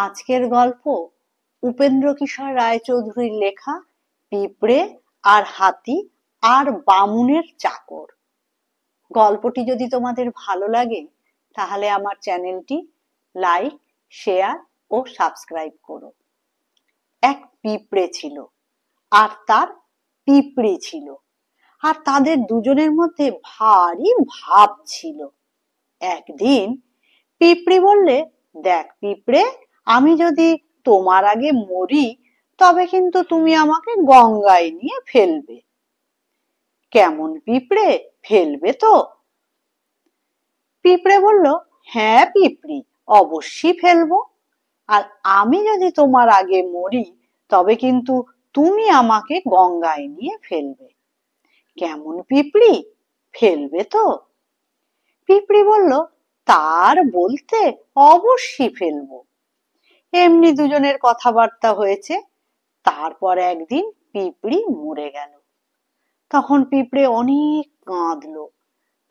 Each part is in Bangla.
আজকের গল্প উপেন্দ্রকিশোর রায়চৌধুরীর লেখা পিঁপড়ে আর হাতি আর বামুনের চাকর। গল্পটি যদি তোমাদের ভালো লাগে তাহলে আমার চ্যানেলটি লাইক, শেয়ার ও সাবস্ক্রাইব করো। এক পিঁপড়ে ছিল আর তার পিঁপড়ি ছিল, আর তাদের দুজনের মধ্যে ভারী ভাব ছিল। একদিন পিঁপড়ি বললে, দেখ পিঁপড়ে, আমি যদি তোমার আগে মরি তবে কিন্তু তুমি আমাকে গঙ্গায় নিয়ে ফেলবে। কেমন পিঁপড়ে, ফেলবে তো? পিঁপড়ে বলল, হ্যাঁ পিঁপড়ি, অবশ্যই ফেলবো। আর আমি যদি তোমার আগে মরি তবে কিন্তু তুমি আমাকে গঙ্গায় নিয়ে ফেলবে। কেমন পিঁপড়ি, ফেলবে তো? পিঁপড়ি বলল, তার বলতে, অবশ্যই ফেলবো। এমনি দুজনের কথাবার্তা হয়েছে। তারপর একদিন পিঁপড়ি মরে গেল। তখন পিঁপড়ে অনেক কাঁদলো।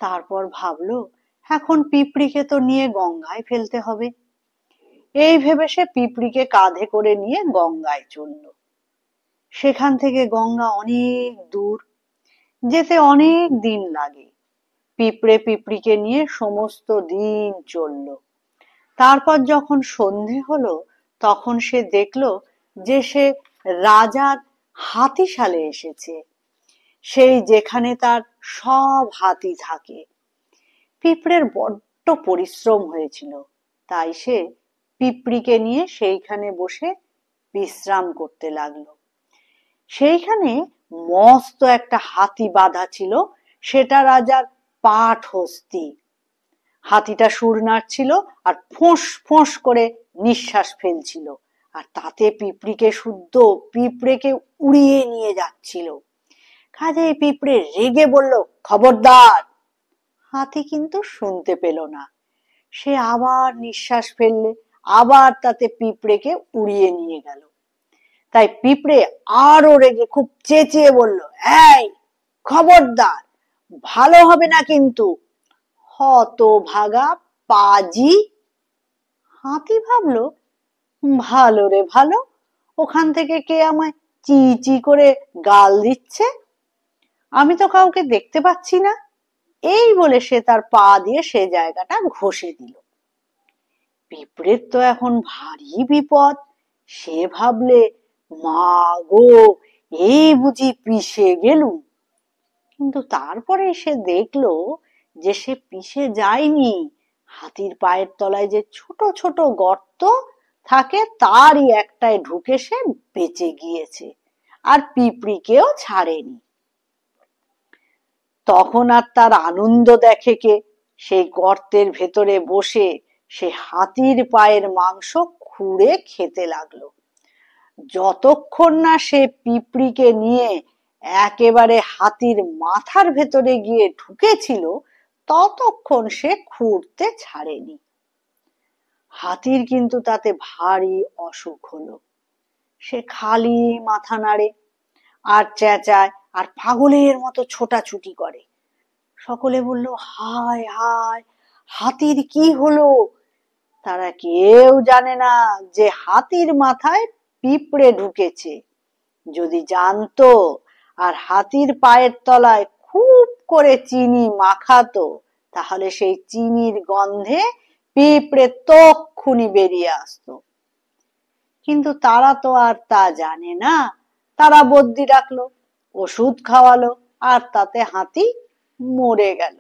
তারপর ভাবলো, এখন পিঁপড়িকে তো নিয়ে গঙ্গায় ফেলতে হবে। এই ভেবে সে পিঁপড়িকে কাঁধে করে নিয়ে গঙ্গায় চলল। সেখান থেকে গঙ্গা অনেক দূর, যেতে অনেক দিন লাগে। পিঁপড়ে পিঁপড়িকে নিয়ে সমস্ত দিন চলল। তারপর যখন সন্ধে হলো তখন সে দেখলো যে সে রাজার হাতিশালে এসেছে, সেই যেখানে তার সব হাতি থাকে। পিঁপড়ের বড্ড পরিশ্রম হয়েছিল, তাই সে পিঁপড়িকে নিয়ে সেইখানে বসে বিশ্রাম করতে লাগলো। সেইখানে মস্ত একটা হাতি বাঁধা ছিল, সেটা রাজার পাটহস্তী। হাতিটা সুর নাড়ছিল আর ফোঁস ফোঁস করে নিঃশ্বাস ফেলছিল, আর তাতে পিঁপড়িকে শুদ্ধ পিঁপড়েকে উড়িয়ে নিয়ে যাচ্ছিল। কাজেই পিঁপড়ে রেগে বলল, খবরদার। হাতি কিন্তু শুনতে পেল না। সে আবার নিঃশ্বাস ফেললে, আবার তাতে পিঁপড়েকে উড়িয়ে নিয়ে গেল। তাই পিঁপড়ে আরো রেগে খুব চেঁচিয়ে বলল, এই খবরদার, ভালো হবে না কিন্তু, হতভাগা পাজি। হাতি ভাবলো, ভালো রে ভালো, ওখান থেকে কে আমায় চি চি করে গাল দিচ্ছে, আমি তো কাউকে দেখতে পাচ্ছি না। এই বলে সে তার পা দিয়ে সে জায়গাটা ঘষে দিল। পিঁপড়ের তো এখন ভারী বিপদ। সে ভাবলে, মা গো, এই বুঝি পিষে গেলুম। কিন্তু তারপরে সে দেখলো যে সে পিষে যায়নি। হাতির পায়ের তলায় যে ছোট ছোট গর্ত থাকে তারই একটায় ঢুকে সে বেঁচে গিয়েছে, আর পিঁপড়িকেও ছাড়েনি। তখন আর তার আনন্দ দেখে কে? সেই গর্তের ভেতরে বসে সে হাতির পায়ের মাংস খুঁড়ে খেতে লাগলো। যতক্ষণ না সে পিঁপড়িকে নিয়ে একেবারে হাতির মাথার ভেতরে গিয়ে ঢুকেছিল ততক্ষণ সে খুঁড়তে ছাড়েনি। হাতির কিন্তু তাতে ভারী অসুখ হলো। সে খালি মাথা নাড়ে আর চেঁচায় আর পাগলের মতো ছোটাছুটি করে। সকলে বলল, হায় হায়, হাতির কি হলো? তারা কেউ জানে না যে হাতির মাথায় পিঁপড়ে ঢুকেছে। যদি জানতো আর হাতির পায়ের তলায় খুব করে চিনি মাখাতো, তাহলে সেই চিনির গন্ধে পিঁপড়ে তক্ষুনি বেরিয়ে আসতো। কিন্তু তারা তো আর তা জানে না। তারা বদ্যি ডাকলো, ওষুধ খাওয়ালো, আর তাতে হাতি মরে গেল।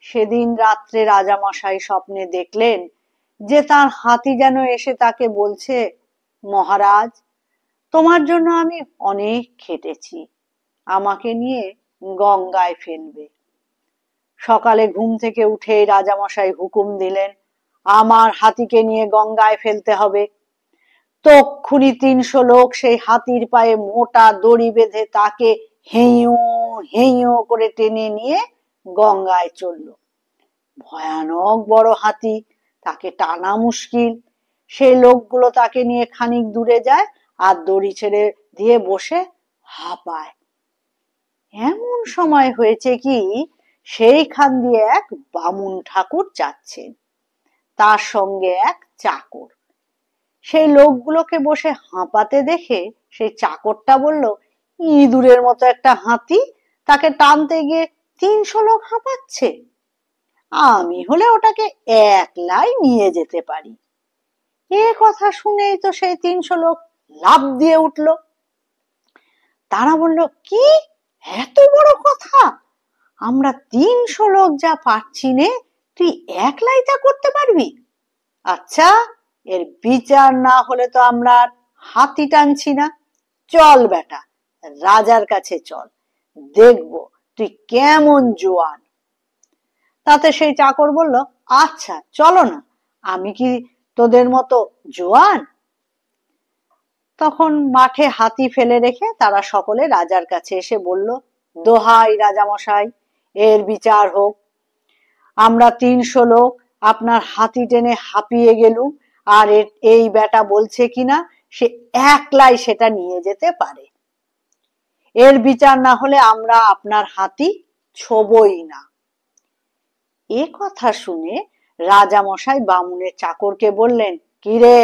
সেদিন রাত্রে রাজামশাই স্বপ্নে দেখলেন যে তার হাতি যেন এসে তাকে বলছে, মহারাজ, তোমার জন্য আমি অনেক খেটেছি, আমাকে নিয়ে গঙ্গায় ফেলবে। সকালে ঘুম থেকে উঠে রাজামশাই হুকুম দিলেন, আমার হাতিকে নিয়ে গঙ্গায় ফেলতে হবে। তক্ষুনি ৩০০ লোক সেই হাতির পায়ে মোটা দড়ি বেঁধে তাকে হেঁয়ো হেঁয়ো করে টেনে নিয়ে গঙ্গায় চলল। ভয়ানক বড় হাতি, তাকে টানা মুশকিল। সেই লোকগুলো তাকে নিয়ে খানিক দূরে যায় আর দড়ি ছেড়ে দিয়ে বসে হাঁপায়। এমন সময় হয়েছে কি, সেইখান দিয়ে এক বামুন ঠাকুর যাচ্ছেন, তার সঙ্গে এক চাকর। সেই লোকগুলোকে বসে হাঁপাতে দেখে সেই চাকরটা বলল, ইঁদুরের মতো একটা হাতি, তাকে টানতে গিয়ে 300 লোক হাঁপাচ্ছে। আমি হলে ওটাকে একলাই নিয়ে যেতে পারি। এ কথা শুনেই তো সেই 300 লোক লাফ দিয়ে উঠল। তারা বলল, কি এত বড় কথা, আমরা 300 লোক যা পারছি নে, তুই একলাই তা করতে পারবি? আচ্ছা, এর বিচার না হলে তো আমরা হাতি টানছি না। চল বেটা, রাজার কাছে চল, দেখবো তুই কেমন জোয়ান। তাতে সেই চাকর বলল, আচ্ছা চলো না, আমি কি তোদের মতো জোয়ান? তখন মাঠে হাতি ফেলে রেখে তারা সকলে রাজার কাছে এসে বলল, দোহাই রাজামশাই, এর বিচার হোক। আমরা 300 লোক আপনার হাতি টেনে হাঁপিয়ে গেলুম, আর এই বেটা বলছে কিনা সে একলাই সেটা নিয়ে যেতে পারে। এর বিচার না হলে আমরা আপনার হাতি ছোবই না। এ কথা শুনে রাজামশাই বামুনের চাকরকে বললেন, কিরে,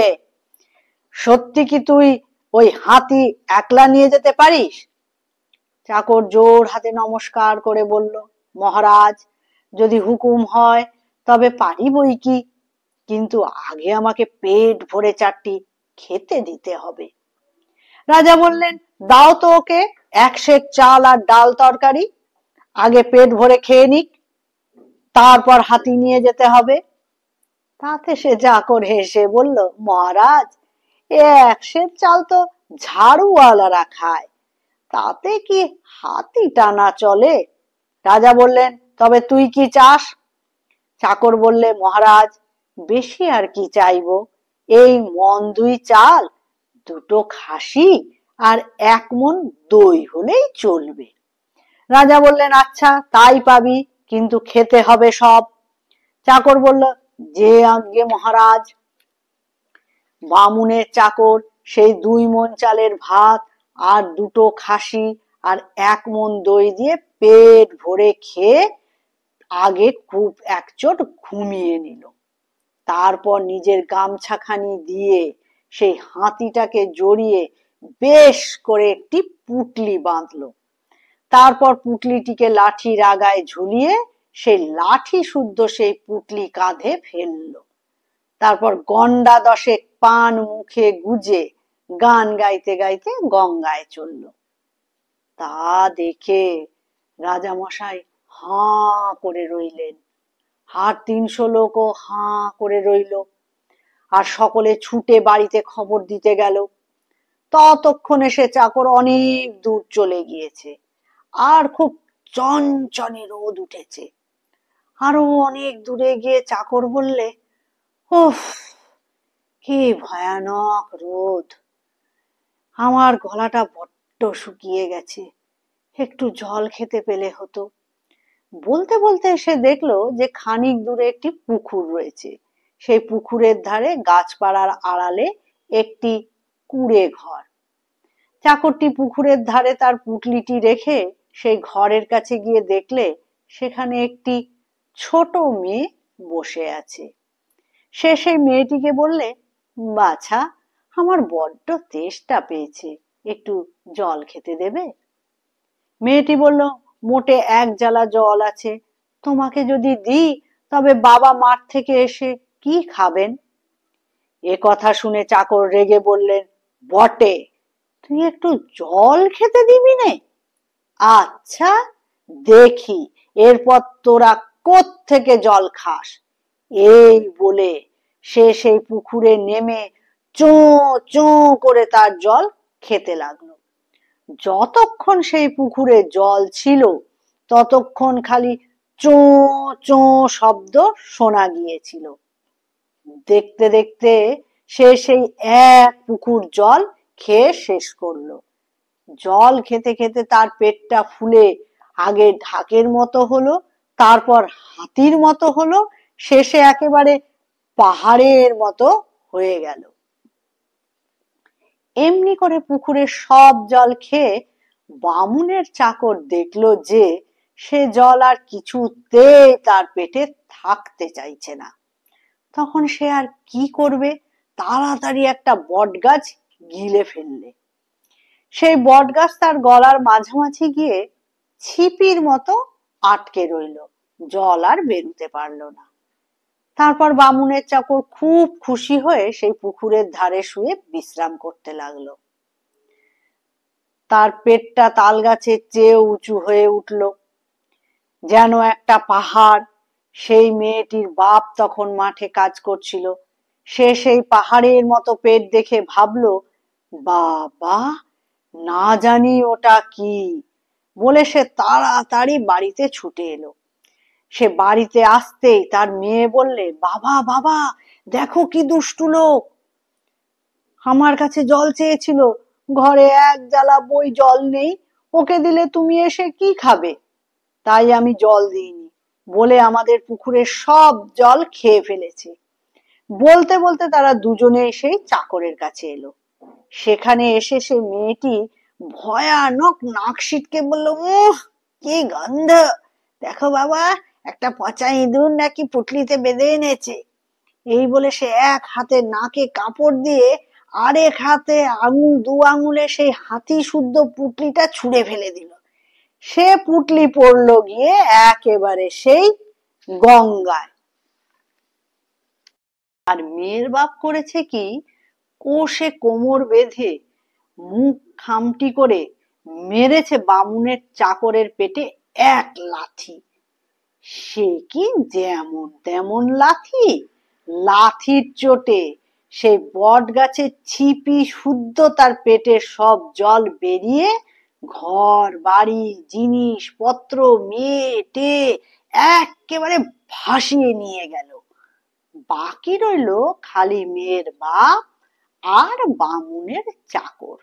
সত্যি কি তুই ওই হাতি একলা নিয়ে যেতে পারিস? চাকর জোর হাতে নমস্কার করে বলল, মহারাজ, যদি হুকুম হয় তবে পারি বই কি, কিন্তু আগে আমাকে পেট ভরে 4টি খেতে দিতে হবে। রাজা বললেন, দাও তো ওকে 1 সের চাল আর ডাল তরকারি, আগে পেট ভরে খেয়ে নিক, তারপর হাতি নিয়ে যেতে হবে। তাতে সে চাকর হেসে বলল, মহারাজ, 1 সের চাল তো ঝাড়ুওয়ালারা খায়, তাতে কি হাতি টানা চলে? রাজা বললেন, তবে তুই কি চাস? চাকর বললে, মহারাজ, বেশি আর কি চাইবো, এই মন 2 চাল, 2টো খাসি আর 1 মণ দই হলেই চলবে। রাজা বললেন, আচ্ছা তাই পাবি, কিন্তু খেতে হবে সব। চাকর বলল, যে আজ্ঞে মহারাজ। বামুনের চাকর সেই 2 মণ চালের ভাত আর 2টো খাসি আর 1 মণ দই দিয়ে পেট ভরে খেয়ে আগে খুব একচোট ঘুমিয়ে নিল। তারপর নিজের গামছাখানি দিয়ে সেই হাতিটাকে জড়িয়ে বেশ করে একটি পুটলি বাঁধলো। তারপর পুটলিটিকে লাঠির আগায় ঝুলিয়ে সেই লাঠি শুদ্ধ সেই পুটলি কাঁধে ফেললো। তারপর গন্ডা 10 পান মুখে গুজে গান গাইতে গাইতে গঙ্গায় চলল। তা দেখে রাজামশাই হাঁ করে রইলেন, আর 300 লোকও হাঁ করে রইল, আর সকলে ছুটে বাড়িতে খবর দিতে গেল। ততক্ষণে সে চাকর অনেক দূর চলে গিয়েছে, আর খুব চনচনে রোদ উঠেছে। আরো অনেক দূরে গিয়ে চাকর বললে, উফ, কি ভয়ানক রোদ, আমার গলাটা বড্ড শুকিয়ে গেছে, একটু জল খেতে পেলে হতো। বলতে বলতে সে দেখলো যে খানিক দূরে একটি পুকুর রয়েছে। সেই পুকুরের ধারে গাছপালার আড়ালে একটি কুঁড়ে ঘর। চাকরটি পুকুরের ধারে তার পুটলিটি রেখে সেই ঘরের কাছে গিয়ে দেখলে সেখানে একটি ছোট মেয়ে বসে আছে। সে সেই মেয়েটিকে বললে, বাছা, আমার বড্ড তেষ্টা পেয়েছে, একটু জল খেতে দেবে? মেয়েটি বলল, মোটে 1 জালা জল আছে, তোমাকে যদি দিই তবে বাবা মাঠ থেকে এসে কি খাবেন? এ কথা শুনে চাকর রেগে বললেন, বটে, তুই একটু জল খেতে দিবি নে? আচ্ছা দেখি এরপর তোরা কোত্থেকে জল খাস। এই বলে সে সেই পুকুরে নেমে চোঁ চোঁ করে তার জল খেতে লাগলো। যতক্ষণ সেই পুকুরে জল ছিল ততক্ষণ খালি চোঁ চোঁ শব্দ শোনা গিয়েছিল। দেখতে দেখতে সে সেই 1 পুকুর জল খেয়ে শেষ করলো। জল খেতে খেতে তার পেটটা ফুলে আগে ঢাকের মতো হলো, তারপর হাতির মতো হলো, শেষে একেবারে পাহাড়ের মতো হয়ে গেল। এমনি করে পুকুরের সব জল খেয়ে বামুনের চাকর দেখলো যে সে জল আর কিছুতেই তার পেটে থাকতে চাইছে না। তখন সে আর কি করবে তাড়াতাড়ি একটা বট গাছ গিলে ফেললে। সেই বট গাছ তার গলার মাঝামাঝি গিয়ে ছিপির মতো আটকে রইল, জল আর বেরুতে পারল না। তারপর বামুনের চাকর খুব খুশি হয়ে সেই পুকুরের ধারে শুয়ে বিশ্রাম করতে লাগলো। তার পেটটা তাল গাছের চেয়ে উঁচু হয়ে উঠল, যেন একটা পাহাড়। সেই মেয়েটির বাপ তখন মাঠে কাজ করছিল। সে সেই পাহাড়ের মতো পেট দেখে ভাবলো, বাবা, না জানি ওটা কি, বলে সে তাড়াতাড়ি বাড়িতে ছুটে এলো। সে বাড়িতে আসতেই তার মেয়ে বললে, বাবা বাবা, দেখো কি দুষ্টু লোক, আমার কাছে জল চেয়েছিল, ঘরে এক জালা বই জল নেই, ওকে দিলে তুমি এসে কি খাবে? তাই আমি জল দিইনি, বলে আমাদের পুকুরের সব জল খেয়ে ফেলেছে। বলতে বলতে তারা দুজনে সেই চাকরের কাছে এলো। সেখানে এসে সে মেয়েটি ভয়ানক নাক সিটকে বলল, উহ, কি গন্ধ, দেখো বাবা, একটা পচা ইঁদুর নাকি পুটলিতে বেঁধে এনেছে। এই বলে সে এক হাতে নাকে কাপড় দিয়ে আরেক হাতে দু আঙুলে সেই হাতি শুদ্ধ পুটলিটা ছুঁড়ে ফেলে দিল। সে পুটলি পড়লো গিয়ে একেবারে সেই গঙ্গায়। আর মেয়ের বাপ করেছে কি, কোষে কোমর বেঁধে মুখ খামটি করে মেরেছে বামুনের চাকরের পেটে এক লাথি। সে কি যেমন তেমন লাথি! লাথির চোটে সেই বট গাছের ছিপি শুদ্ধ তার পেটের সব জল বেরিয়ে ঘর বাড়ি জিনিসপত্র মেয়ে টেয়ে একেবারে ভাসিয়ে নিয়ে গেল। বাকি রইল খালি মেয়ের বাপ আর বামুনের চাকর।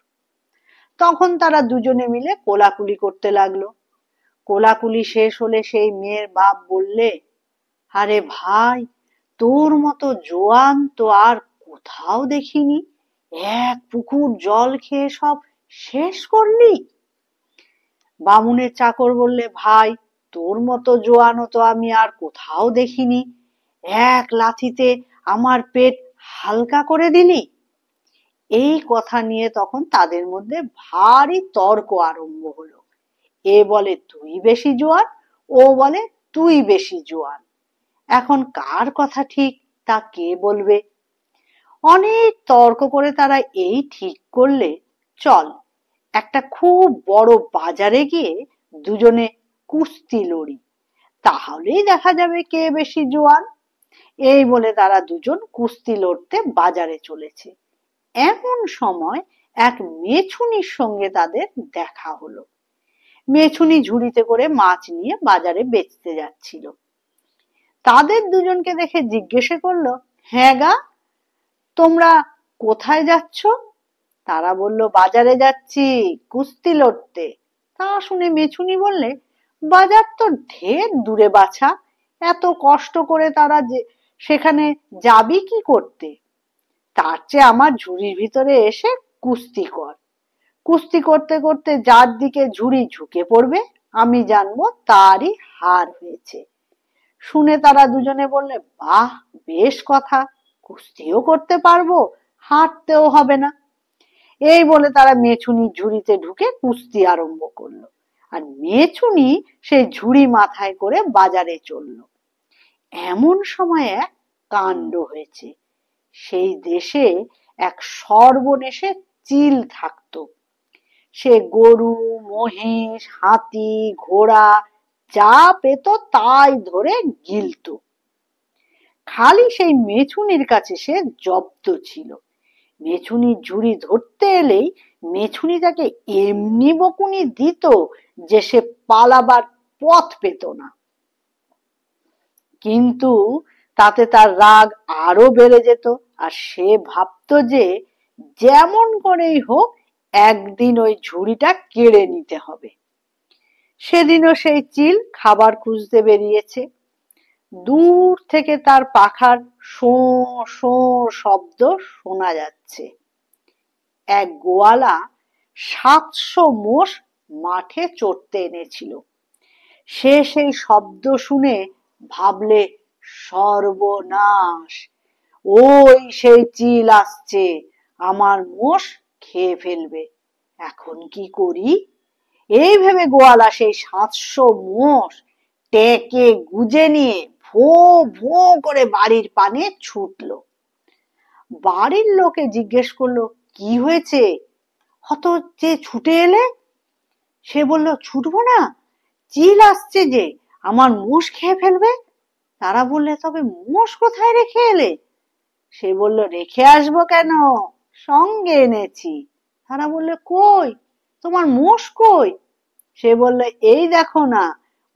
তখন তারা দুজনে মিলে কোলাকুলি করতে লাগলো। কোলাকুলি শেষ হলে সেই মেয়ের বাপ বললে, আরে ভাই, তোর মতো জোয়ান তো আর কোথাও দেখিনি, এক পুকুর জল খেয়ে সব শেষ করলি। বামুনের চাকর বললে, ভাই, তোর মতো জোয়ানও তো আমি আর কোথাও দেখিনি, এক লাথিতে আমার পেট হালকা করে দিলি। এই কথা নিয়ে তখন তাদের মধ্যে ভারী তর্ক আরম্ভ হলো। এ বলে তুই বেশি জোয়ান, ও বলে তুই বেশি জোয়ান। এখন কার কথা ঠিক তা কে বলবে? অনেক তর্ক করে তারা এই ঠিক করলে, চল একটা খুব বড় বাজারে গিয়ে দুজনে কুস্তি লড়ি, তাহলেই দেখা যাবে কে বেশি জোয়ান। এই বলে তারা দুজন কুস্তি লড়তে বাজারে চলেছে। এমন সময় এক মেছুনির সঙ্গে তাদের দেখা হলো। মেছুনি ঝুড়িতে করে মাছ নিয়ে বাজারে বেচতে যাচ্ছিল। তাদের দুজনকে দেখে জিজ্ঞেস করলো, হ্যাঁ গা, তোমরা কোথায় যাচ্ছ? তারা বলল, বাজারে যাচ্ছি কুস্তি লড়তে। তা শুনে মেছুনি বললে, বাজার তো ঢের দূরে বাছা, এত কষ্ট করে তারা সেখানে যাবি কি করতে? তার চেয়ে আমার ঝুড়ির ভিতরে এসে কুস্তি কর। কুস্তি করতে করতে যার দিকে ঝুড়ি ঝুঁকে পড়বে আমি জানবো তারই হার হয়েছে। শুনে তারা দুজনে বললে, বাহ, বেশ কথা, কুস্তিও করতে পারবো, হারতেও হবে না। এই বলে তারা মেছুনির ঝুড়িতে ঢুকে কুস্তি আরম্ভ করলো। আর মেছুনি সেই ঝুড়ি মাথায় করে বাজারে চলল। এমন সময় এক কাণ্ড হয়েছে। সেই দেশে এক সর্বনেশে চিল থাকতো। সে গরু, মহিষ, হাতি, ঘোড়া যা পেত তাই ধরে গিলত। খালি সেই মেছুনির কাছে সে জব্দ ছিল। মেছুনির ঝুড়ি ধরতে এলেই মেছুনি তাকে এমনি বকুনি দিত যে সে পালাবার পথ পেত না। কিন্তু তাতে তার রাগ আরো বেড়ে যেত, আর সে ভাবতো যে যেমন করেই হোক একদিন ওই ঝুড়িটা কেড়ে নিতে হবে। সেদিনও সেই চিল খাবার খুঁজতে বেরিয়েছে। দূর থেকে তার পাখার শোঁ শোঁ শব্দ শোনা যাচ্ছে। এক গোয়ালা 700 মোষ মাঠে চড়তে এনেছিল। সে সেই শব্দ শুনে ভাবলে, সর্বনাশ, ওই সেই চিল আসছে, আমার মোষ খেয়ে ফেলবে, এখন কি করি? এই ভেবে গোয়ালা সেই 700 মোষ টেকে গুজে নিয়ে ভো ভো করে বাড়ির পানে ছুটলো। বাড়ির লোকে জিজ্ঞেস করলো, কি হয়েছে, হত যে ছুটে এলে? সে বলল, ছুটবো না, চিল আসছে যে, আমার মোষ খেয়ে ফেলবে। তারা বললে, তবে মোষ কোথায় রেখে এলে? সে বলল, রেখে আসবো কেন, সঙ্গে এনেছি। তারা বললে, কই, তোমার মোষ কই? সে বলল, এই দেখো না,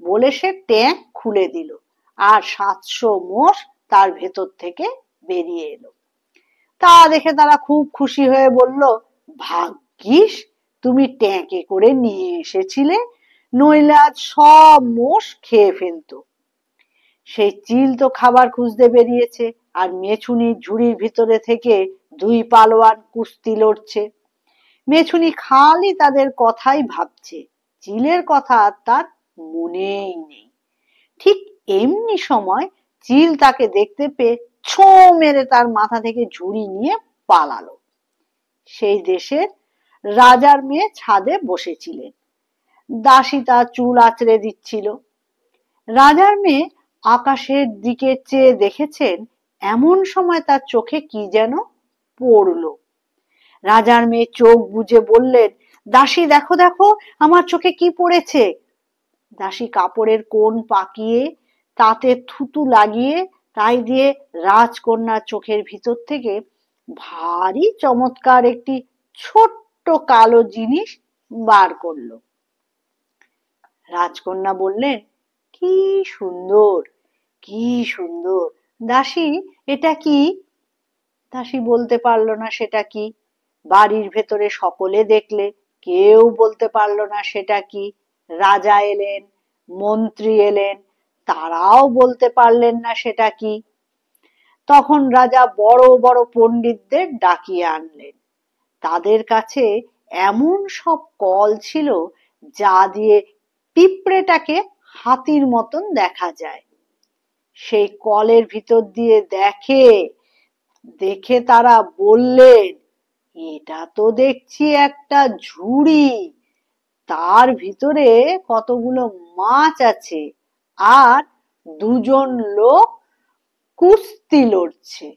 বলে সে ট্যাঙ্ক খুলে দিল, আর 700 মোষ তার ভেতর থেকে বেরিয়ে এলো। তা দেখে তারা খুব খুশি হয়ে বলল, ভাগ্যিস তুমি ট্যাঙ্কে করে নিয়ে এসেছিলে, নইলে আজ সব মোষ খেয়ে ফেলতো। সেই চিল তো খাবার খুঁজতে বেরিয়েছে, আর মেছুনি ঝুড়ির ভিতরে থেকে 2 পালোয়ান কুস্তি লড়ছে। মেছুনি খালি তাদের কথাই ভাবছে, চিলের কথা তার মনেই নেই। ঠিক এমনি সময় চিল তাকে দেখতে পেয়ে ছো মেরে তার মাথা থেকে ঝুড়ি নিয়ে পালালো। সেই দেশের রাজার মেয়ে ছাদে বসেছিলেন, দাসী তার চুল আঁচড়ে দিচ্ছিল। রাজার মেয়ে আকাশের দিকে চেয়ে দেখেছেন, এমন সময় তার চোখে কি যেন পড়লো। রাজার মেয়ে চোখ বুজে বললেন, দাসী দেখো দেখো, আমার চোখে কি পড়েছে। দাসী কাপড়ের কোণ পাকিয়ে তাতে থুতু লাগিয়ে তাই দিয়ে রাজকন্যার চোখের ভিতর থেকে ভারী চমৎকার একটি ছোট্ট কালো জিনিস বার করলো। রাজকন্যা বললেন, কি সুন্দর, কি সুন্দর, দাসী এটা কি? দাসী বলতে পারলো না সেটা কি। বাড়ির ভেতরে সকলে দেখলে, কেউ বলতে পারলো না সেটা কি। রাজা এলেন, মন্ত্রী এলেন, তারাও বলতে পারলেন না সেটা কি। তখন রাজা বড় বড় পণ্ডিতদের ডাকিয়ে আনলেন। তাদের কাছে এমন সব কল ছিল যা দিয়ে পিঁপড়েটাকে হাতির মতন দেখা যায়। সেই কলের ভিতর দিয়ে দেখে দেখে তারা বললেন, এটা তো দেখছি একটা ঝুড়ি, তার ভিতরে কতগুলো মাছ আছে, আর দুজন লোক কুস্তি লড়ছে।